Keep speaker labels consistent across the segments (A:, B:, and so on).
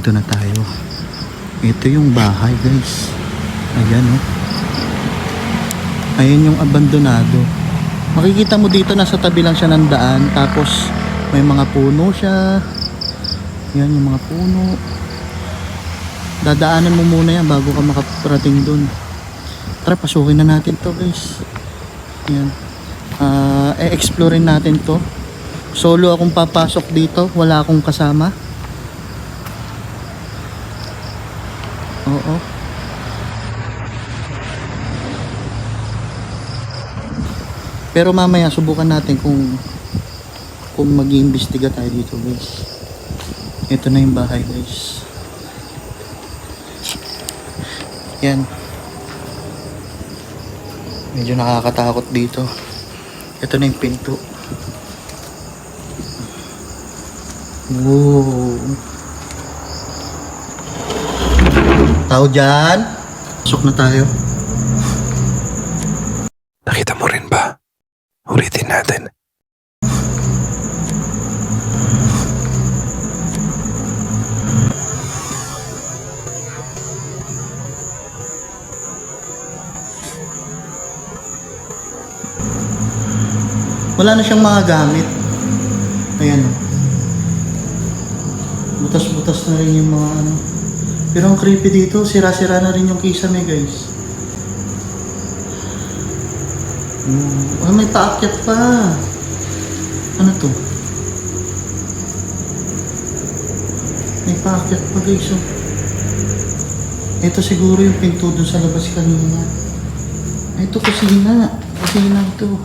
A: Nandito na tayo. Ito yung bahay, guys. Ayan, oh. Ayan yung abandonado. Makikita mo dito, nasa tabi lang siya ng daan. Tapos may mga puno siya. Yan yung mga puno. Dadaanan mo muna yan bago ka makaparating dun. Tara, pasukin na natin to, guys. Yan. E-explorein natin to. Solo akong papasok dito. Wala akong kasama. Oo. Pero mamaya subukan natin kung mag-iimbestiga tayo dito, guys. Ito na yung bahay, guys. Yan. Medyo nakakatakot dito. Ito na yung pinto. Wow. Tao dyan. Pasok na tayo.
B: Nakita mo rin ba? Ulitin natin.
A: Wala na siyang mga gamit. Ayan, oh. Butas-butas na rin yung mga ano. Pero ang creepy dito, sira-sira na rin yung kisame, guys. May paakyat pa. Ano to? May paakyat pa, guys, oh. Ito siguro yung pinto dun sa labas kanina. Ito kusina. Kusina ito.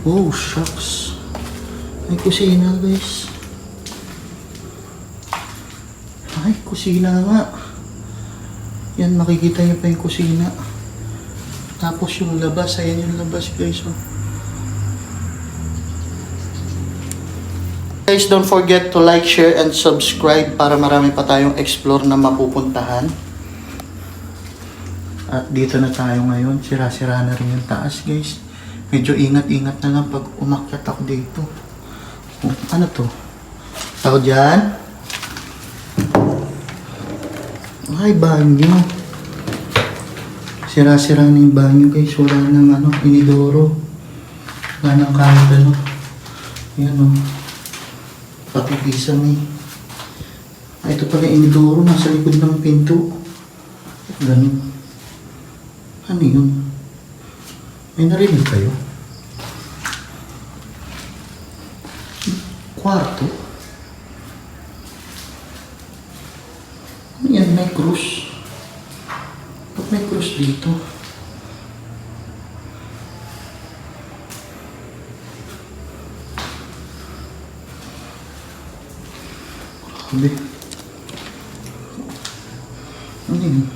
A: Oh, shucks. May kusina, guys. Ay, kusina nga. Yan, makikita niyo pa yung kusina. Tapos yung labas, ayan yung labas, guys. Oh. Guys, don't forget to like, share, and subscribe para marami pa tayong explore na mapupuntahan. At dito na tayo ngayon. Sira-sira na rin yung taas, guys. Medyo ingat-ingat na lang pag umakyat ako dito. Oh, ano to? Tao dyan? Ay, banyo. Sira-sira na yung banyo, guys. Wala nang ano, inidoro. Wala nang kahit ano. Yan, oh. Pati pisang, eh. Ay, ito pala inidoro. Nasa likod ng pinto. Ganun. Ano yun? May narinig kayo? Kwarto? Ano yan? May krus? Ba't may krus dito? Grabe. Ano yun?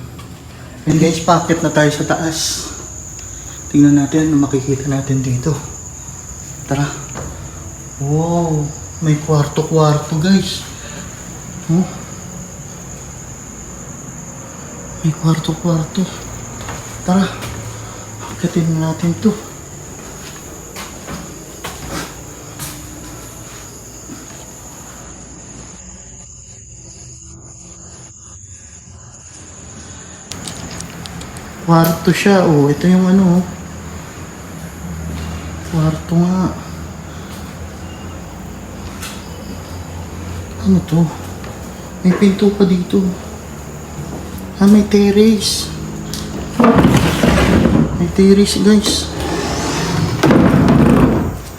A: And guys, paakit na tayo sa taas. Tingnan natin ano makikita natin dito. Tara. Wow, may kwarto-kwarto, guys. Oh. May kwarto-kwarto. Tara. Akitin natin to. Kwarto siya. Oh, ito yung ano, oh. Kwarto nga. Ano to? May pinto pa dito. Ah, may terrace. May terrace, guys.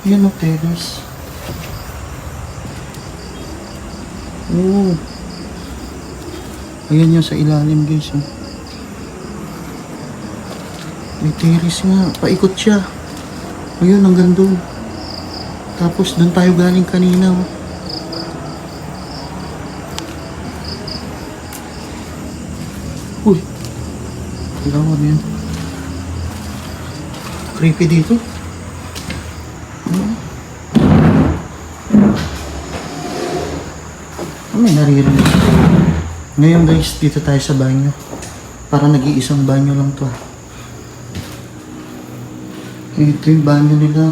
A: Ayan o, terrace. Oh. Ayan yung sa ilalim, guys. Oh. May terrace nga. Paikot siya. Ayun, hanggang doon. Tapos doon tayo galing kanina. Oh. Uy. Lawad yan. Creepy dito. May naririnig. Ngayon, guys, dito tayo sa banyo. Para nag-iisang banyo lang to. Ito yung banyo nila.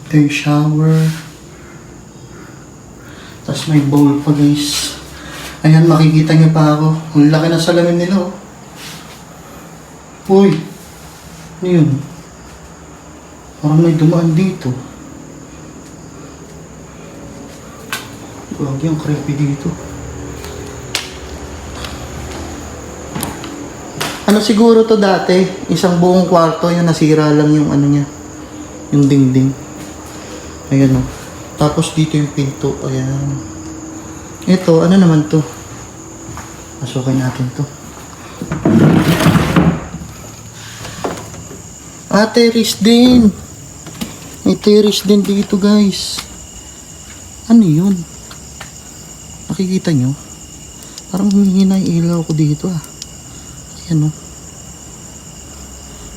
A: Ito yung shower. Tapos may bowl pa guys. Ayan, makikita niyo pa ako. Ang laki ng salamin nila oh. Uy! Ano yun? Parang may dumaan dito. Huwag yung creepy dito. Ano siguro to dati? Isang buong kwarto, yung nasira lang yung ano niya. Yung dingding. Ayan o. Tapos dito yung pinto. Ayan. Ito, ano naman to? Pasukin natin to. Terrace din. May terrace din dito guys. Ano yun? Nakikita nyo? Parang humihina yung ilaw ko dito ah. Ayan o.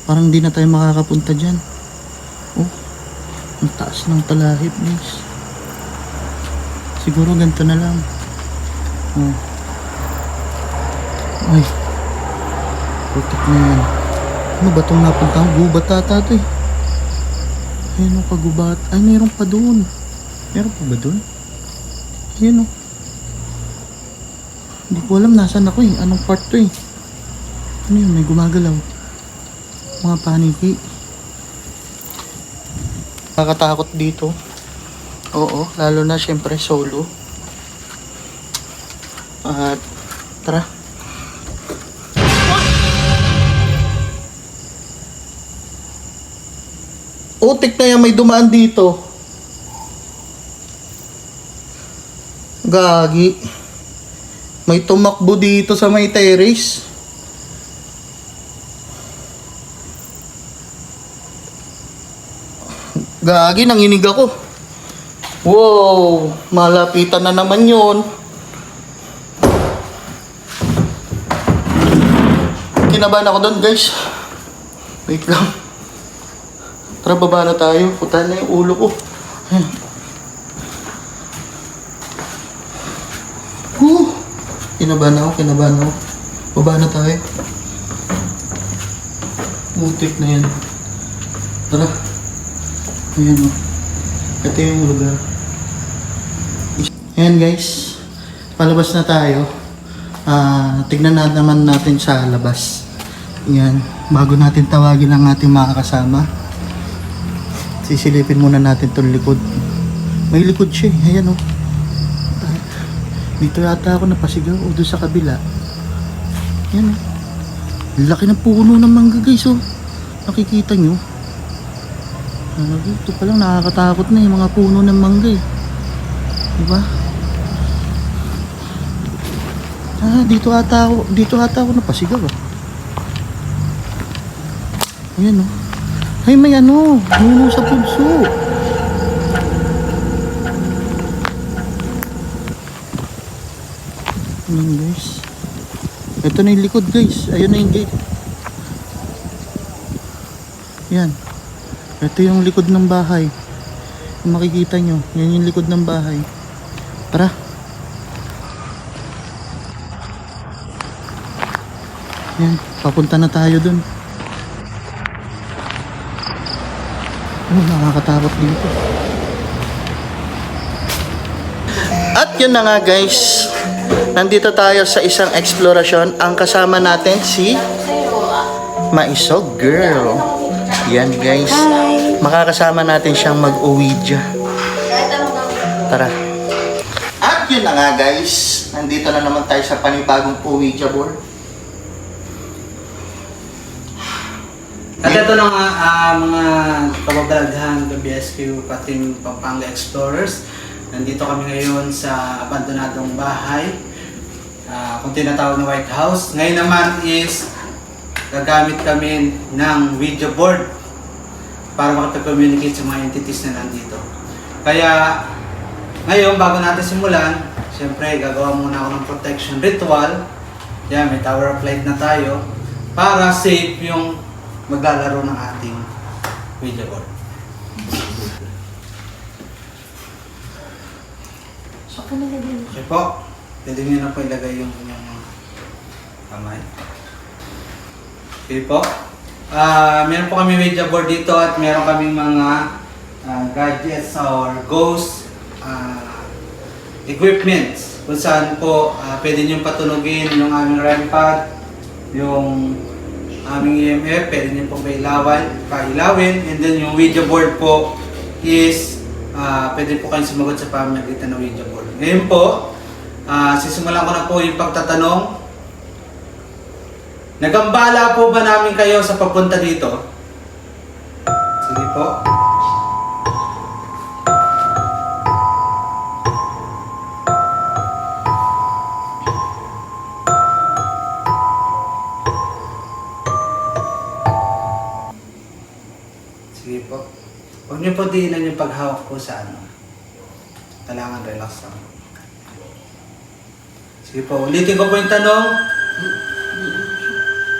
A: Parang di na tayo makakapunta dyan. Oh. Ang taas ng talahib guys. Siguro ganito na lang. Oh. Ay. Putik na yan. Ano ba itong napuntahan? Gubat ata ito eh. Ayun o, pagubat. Ay, mayroon pa doon. Meron pa ba doon? Ayun o. Hindi ko alam nasan ako eh. Anong part to eh. Ano yun? May gumagalaw. Mga paniki. Nakakatakot dito. Oo, lalo na syempre solo. At tara. Utik na yan, may dumaan dito. Gagi. May tumakbo dito sa may terrace. Gagi, nanginig ako. Wow, malapitan na naman yun. Kinabahan ako doon guys. Wait lang. Tara, baba na tayo. Puta na yung ulo ko. Ayan. Kinabahan ako. Baba na tayo. Mutik na yan. Tara. Ayan o. Ito yung lugar. Ayan guys. Palabas na tayo. Tignan naman natin sa labas. Ayan. Bago natin tawagin ang ating mga kasama. Sisilipin muna natin itong likod. May likod siya eh. Ayan o. Dito yata ako napasigaw o doon sa kabila. Ayan o. Laki ng puno ng mangga guys o. Nakikita nyo. Ito palang nakakatakot na yung mga puno ng mangga eh. Diba? Dito ata ako napasigaw ah. Ayan o. Ay, may ano, nuno sa punso. Ayan guys. Ito na yung likod guys. Ayun na yung gate. Yan. Ito yung likod ng bahay. Kung makikita nyo, yan yung likod ng bahay. Tara. Yan, papunta na tayo dun. Nakakatakot dito. At yun na nga guys. Nandito tayo sa isang eksplorasyon. Ang kasama natin si Maisog Girl. Yan guys. Makakasama natin siyang mag-Ouija. Tara. At yun na nga guys. Nandito na naman tayo sa panibagong Ouija board.
C: At ito na nga mga kababalaghan ng BSQ Pating Pampanga Explorers. Nandito kami ngayon sa abandonadong bahay, kung tinatawag na White House. Ngayon naman is gagamit kami ng Ouija board para makapag-communicate sa mga entities na nandito. Kaya ngayon, bago natin simulan, siyempre gagawa muna ako ng protection ritual. Yan, may Tower of Light na tayo para safe yung maglalaro ng ating Ouija board. Okay po, pwede nyo na po ilagay yung inyong kamay. Okay po. Meron po kami Ouija board dito at meron kaming mga gadgets or ghosts. equipments kung saan po pwede nyo patunogin yung aming REM pad, yung aming EMF, pwede nyo po pailawin, and then yung Ouija board po is pwede po kayong sumagot sa pamamagitan ng Ouija board. Ngayon po, sisimulan ko na po yung pagtatanong. Nagambala po ba namin kayo sa pagpunta dito? Sige po. Sige po. Huwag niyo po diinan yung paghawak po sa ano. Kailangan relax lang. Sige po, ulitin ko po yung tanong.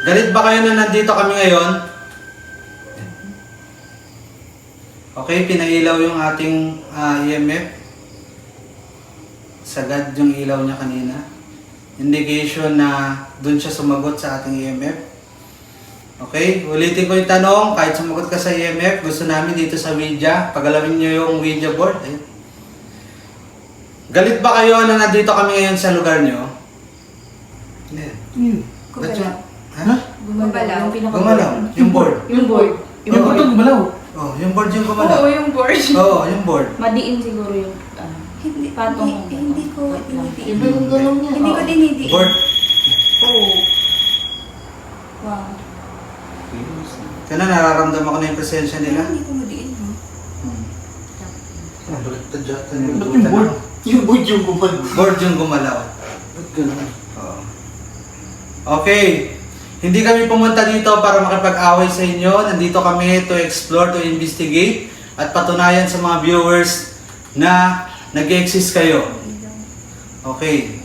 C: Galit ba kayo na nandito kami ngayon? Okay, pinailaw yung ating EMF. Sagad yung ilaw niya kanina. Indication na dun siya sumagot sa ating EMF. Okay, ulitin ko yung tanong. Kahit sumagot ka sa EMF, gusto namin dito sa Ouija, pagalawin nyo yung Ouija board. Galit ba kayo na nandito kami ngayon sa lugar nyo? Hindi. Ba't yun? Ha?
D: Gumalaw.
C: Gumalaw. Yung board.
D: Yung board.
C: Yung board.
A: gumalaw.
C: Oh, yung board yung gumalaw.
D: Oo, yung board.
C: Oo, yung board.
E: Madiin siguro yung
D: Hindi,
E: patong.
D: hindi ko dinidiin.
A: Iba yung galaw niya.
D: Hindi ko dinidiin.
C: Board.
D: Oo.
E: Wow.
C: Kaya nararamdaman ko na yung presensya nila.
D: Hindi ko madiin, ha?
A: Baliktad yata
C: Ba't yung board?
A: Yung board yung gumalaw.
C: Board yung gumalaw.
A: Ba't ganun?
C: Oo. Okay. Hindi kami pumunta dito para makipag-away sa inyo. Nandito kami to explore, to investigate, at patunayan sa mga viewers na nag-exist kayo. Okay.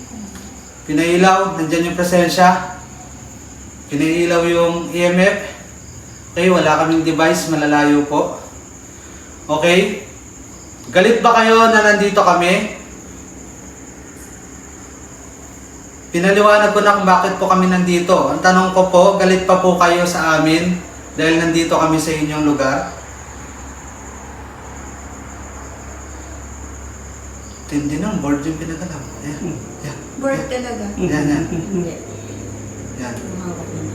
C: Pinailaw, nandyan yung presensya. Pinailaw yung EMF. Okay, wala kaming device, malalayo po. Okay. Galit ba kayo na nandito kami? Pinaliwanag ko na kung bakit po kami nandito. Ang tanong ko po, galit pa po kayo sa amin dahil nandito kami sa inyong lugar? Tindi ng board yung pinagalaw. Yan. Yan.
D: Board talaga.
C: Yan, yan.
E: Hindi.
C: Yan.
E: Mahawak na.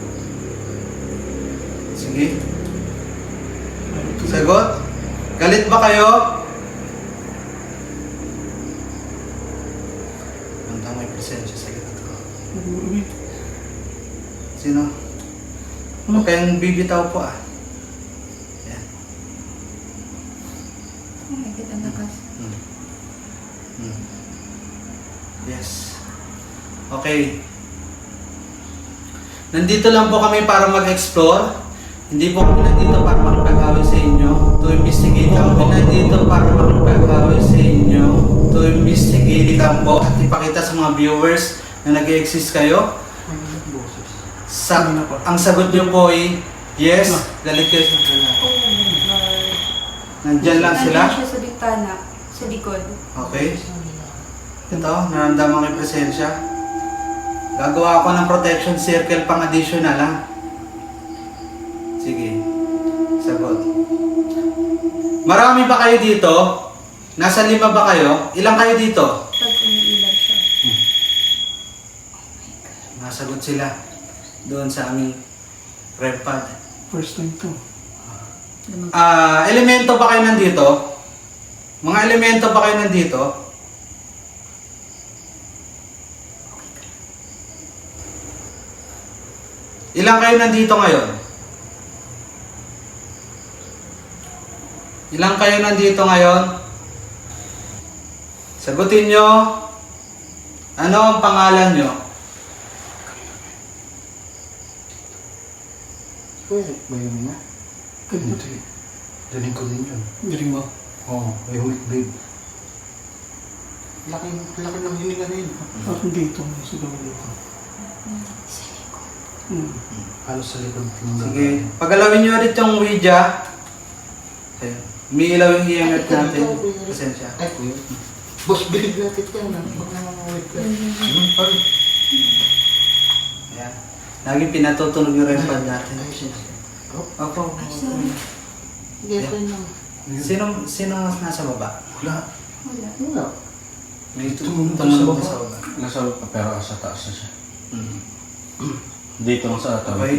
C: Sige. Sagot? Galit ba kayo? Ang may presensya sa likod ko. Sino? Huwag kayong bibitaw po ah. Yan.
D: Oh my God, ang lakas.
C: Yes. Okay. Nandito lang po kami para mag-explore. Hindi po kami nandito para makipag-away sa inyo. To investigate lang po. Nandito para makipag-away sa inyo. To investigate lang po. At ipakita sa mga viewers na nag-exist kayo. Ang sagot nyo po ay yes. Galit kayo sa kanila. Nandyan lang sila.
D: Nandyan siya sa bintana, sa likod.
C: Okay. Ito, naramdaman ko yung presensya. Gagawa ako ng protection circle pang additional ha. Sige. Sagot. Marami ba kayo dito? Nasa 5 ba kayo? Ilang kayo dito?
D: Pag umiilaw siya.
C: Nasagot sila doon sa aming REM pad.
F: First time to.
C: Elemento ba kayo nandito? Mga elemento ba kayo nandito? Ilang kayo nandito ngayon? Ilang kayo nandito ngayon? Sagutin nyo. Ano ang pangalan nyo?
A: Pwede ba yun na?
F: Ganun.
A: Daling ko din yun.
F: Galing mo.
A: Oo, may humik babe. Laki ng hininga na yun.
F: Parang dito. Sa gawin dito.
A: Halos sa likod ng
C: Sige. Pagalawin nyo ulit yung Ouija. Okay. Umiilaw yung EMF natin. Pasensya.
A: Ay, kuya. Boss, bilib natin yan. Huwag na mamawit ka.
C: Ayan. Lagi pinatutunog yung REM pad natin.
A: Ay, siya.
C: Opo.
D: Ay, sorry.
A: Hindi, okay lang.
C: Sino nasa baba?
A: Wala.
D: Wala.
A: Wala.
C: May
A: Tumunog
C: tumunog
A: sa
C: sa
A: baba.
C: baba.
G: Nasa pero sa taas na siya.
C: Mm.
G: Dito lang sa tabi.
C: Okay.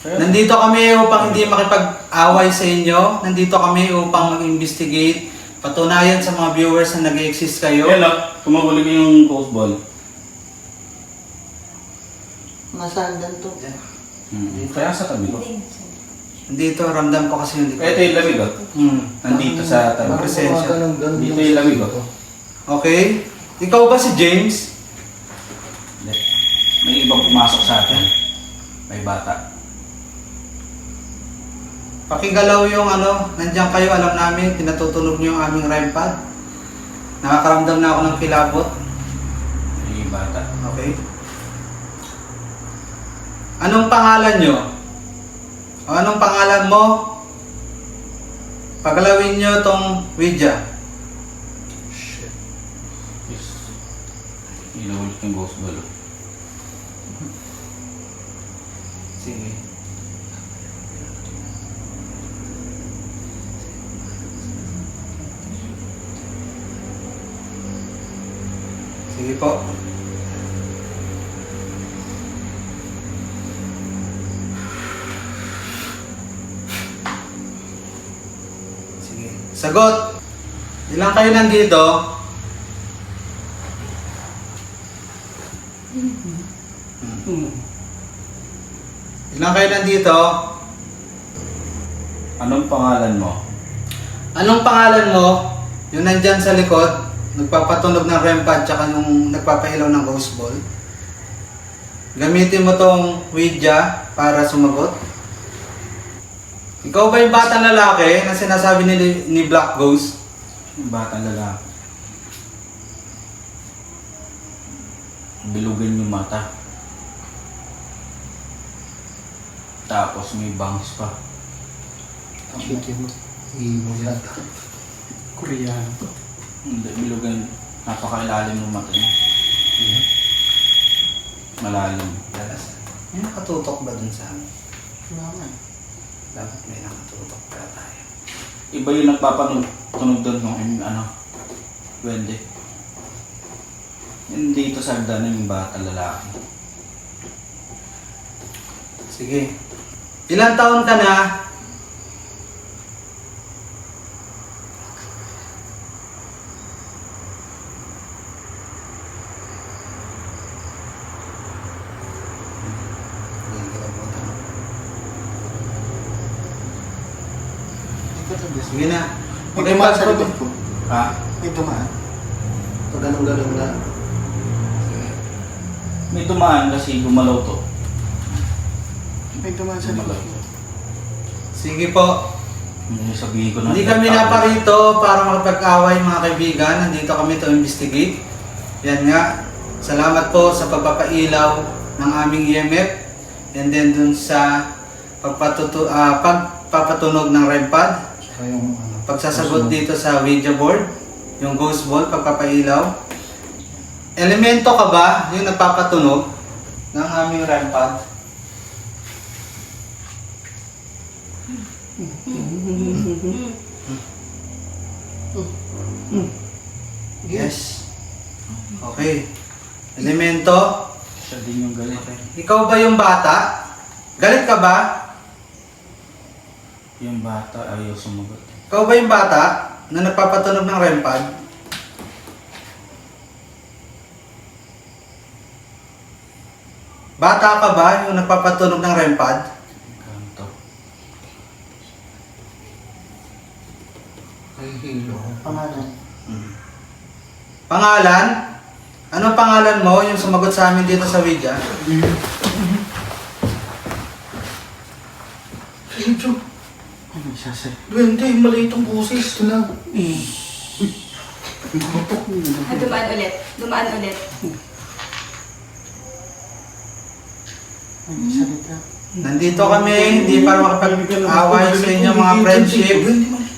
G: Kaya,
C: Nandito kami upang hindi makipag-away sa inyo. Nandito kami upang mag-investigate. Patunayan sa mga viewers na nag-exist kayo.
G: Yan o, tumawalik yung ghost ball.
A: Nasaan dan to?
G: Kaya sa tabi ko.
C: Dito, ramdam ko kasi yung likod.
G: Ito yung lamig o. Nandito sa tabi.
C: Presensya.
G: Dito yung lamig o.
C: Okay? Ikaw ba si James?
G: Hindi. May ibang pumasok sa atin. May bata.
C: Pakigalaw yung nandiyan kayo, alam namin, pinatutunog niyo yung aming REM pad. Nakakaramdam na ako ng kilabot.
G: May bata.
C: Okay? Anong pangalan nyo? O anong pangalan mo? Pagalawin nyo tong Ouija.
G: Shit. Yes. Ilawalik yung ghost ball.
C: Sige. Sige po. Sige. Sagot! Ilang kayo nandito? Ilang kayo nandito?
G: Anong pangalan mo?
C: Anong pangalan mo? Yung nandyan sa likod, nagpapatunog ng REM pad tsaka yung nagpapailaw ng ghost ball. Gamitin mo tong Ouija para sumagot. Ikaw ba yung batang lalaki na sinasabi ni Black Ghost?
G: Yung batang lalaki. Bilugan yung mata. Tapos may bangs pa.
A: Chicken. Imo yata.
F: Koreano to.
G: Hindi, bilugan. Napakailalim ng mata niya. Malalim.
C: Dalas. May nakatutok ba dun sa amin?
A: Wala nga.
C: Dapat may nakatutok pa tayo.
G: Iba yung nagpapatunog doon ng Wende. Yung dito sa hagdanan yung bata lalaki.
C: Sige. Ilang taon ka na? Sige na.
A: May dumaan sa likod ko.
G: Ha?
A: May dumaan. Pag ganun-ganun na.
G: May dumaan kasi gumalaw to.
A: May dumaan sa likod ko.
C: Sige po.
G: Yung sabihin ko na.
C: Hindi kami naparito para makapag-away mga kaibigan. Nandito kami to investigate. Yan nga. Salamat po sa pagpapailaw ng aming EMF. And then dun sa pagpapatunog ng REM pad.
A: Yung
C: Pagsasagot dito sa Ouija board. Yung ghost ball, pagpapailaw. Elemento ka ba yung nagpapatunog ng aming REM pad? Yes. Okay. Elemento.
G: Siya din yung galit.
C: Ikaw ba yung bata? Galit ka ba?
G: Yung bata ayaw sumagot.
C: Ikaw ba yung bata na nagpapatunog ng REM pad? Bata ka ba yung nagpapatunog ng REM pad?
G: Kanto.
A: Ay, hilo. Pangalan.
C: Pangalan? Anong pangalan mo yung sumagot sa amin dito sa Ouija?
A: Hilo.
G: Ano siya sir?
A: Duwende, maliit ang boses. Ito lang.
D: Dumaan ulit. Dumaan ulit.
A: Ay, salita.
C: Nandito kami, hindi para makapag-away sa inyo mga friendship.
A: Duwende, maliit.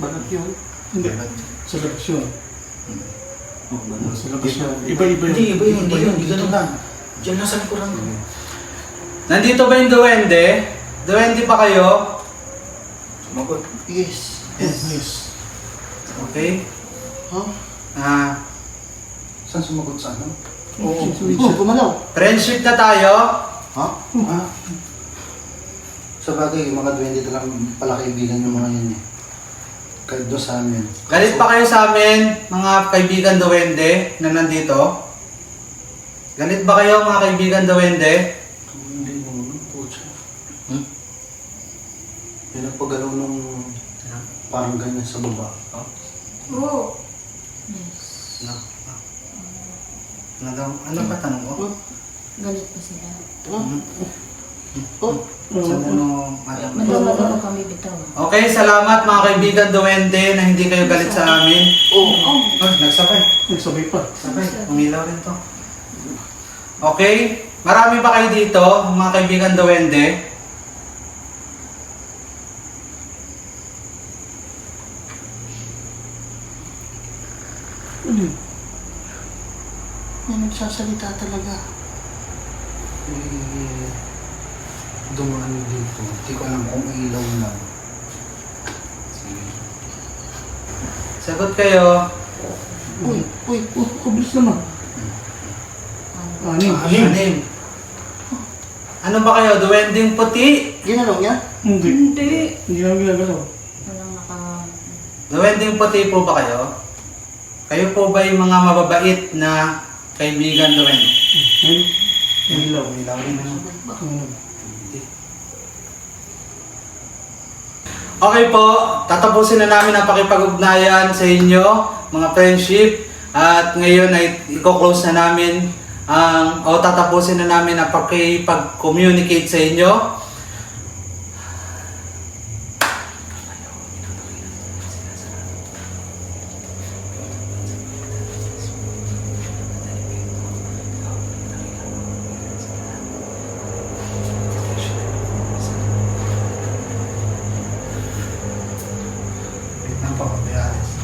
A: Balat yun.
F: Hindi. Sa labas yun. Sa labas yun.
A: Hindi,
F: Iba-iba yun.
A: iba yun. Hindi yun. Hindi ganun lang. Diyan lang sa likuran.
C: Nandito ba yung duwende? Duwende pa kayo?
G: Sumagot.
A: Yes.
F: Yes.
C: Okay?
A: Huh?
G: Saan sumagot sa ano?
A: Oo. Oh, gumalaw.
C: Friendship na tayo.
A: Ha? Ah. Sa bagay, yung mga duwende talagang pala kaibigan yung mga yun eh. Kahit doon sa amin.
C: Galit pa kayo sa amin, mga kaibigan duwende na nandito? Galit ba kayo mga kaibigan duwende?
A: Hindi mo naman po siya. Yan ang paggalaw nung parang ganyan sa baba.
D: Oo.
C: Ano? Ano daw? Ano ba tanong ko?
E: Galit pa sila.
A: Oh,
C: Saan ano, madam?
E: Madama kami bitaw.
C: Okay, salamat mga kaibigan duwende na hindi kayo galit sa amin.
A: oh.
C: Oh, nagsabay.
F: Nagsabay pa.
C: Sabay, umilaw rin to. Okay, marami ba kayo dito, mga kaibigan duwende?
A: May nagsasalita talaga. Eh, dumaan dito. Hindi ko alam kung ilaw lang. Sige.
C: Sagot kayo.
A: Uy,
F: Kabilis naman. Anim.
C: Anim. Ano ba kayo, duwending puti?
A: ginalaw niya?
F: Hindi.
D: Hindi.
F: Hindi namin ginagalaw.
E: Walang naka...
C: Duwending puti po ba kayo? Kayo po ba yung mga mababait na kaibigan duwende?
F: Ayun. Ilaw.
C: Umilaw rin naman. Okay po, tatapusin na namin ang pakipag-ugnayan sa inyo, mga friendship. At ngayon ay i-close na namin tatapusin na namin ang pakipag-communicate sa inyo. Wait lang po, Beatrice.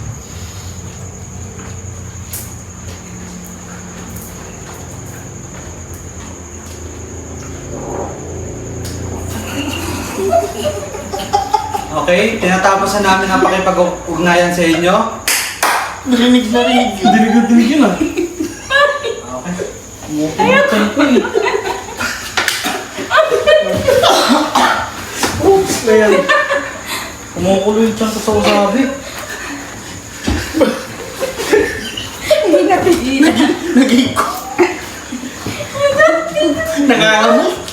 C: Okay, tinatapos na namin ang pakipag-ugnayan sa inyo.
A: Narinig.
F: Dinig yun ah.
C: Okay.
F: Oops! Ayan. Kumukulo yung tiyan ko sa usabi.
D: Hindi napigilan.
A: Nag-aamoy.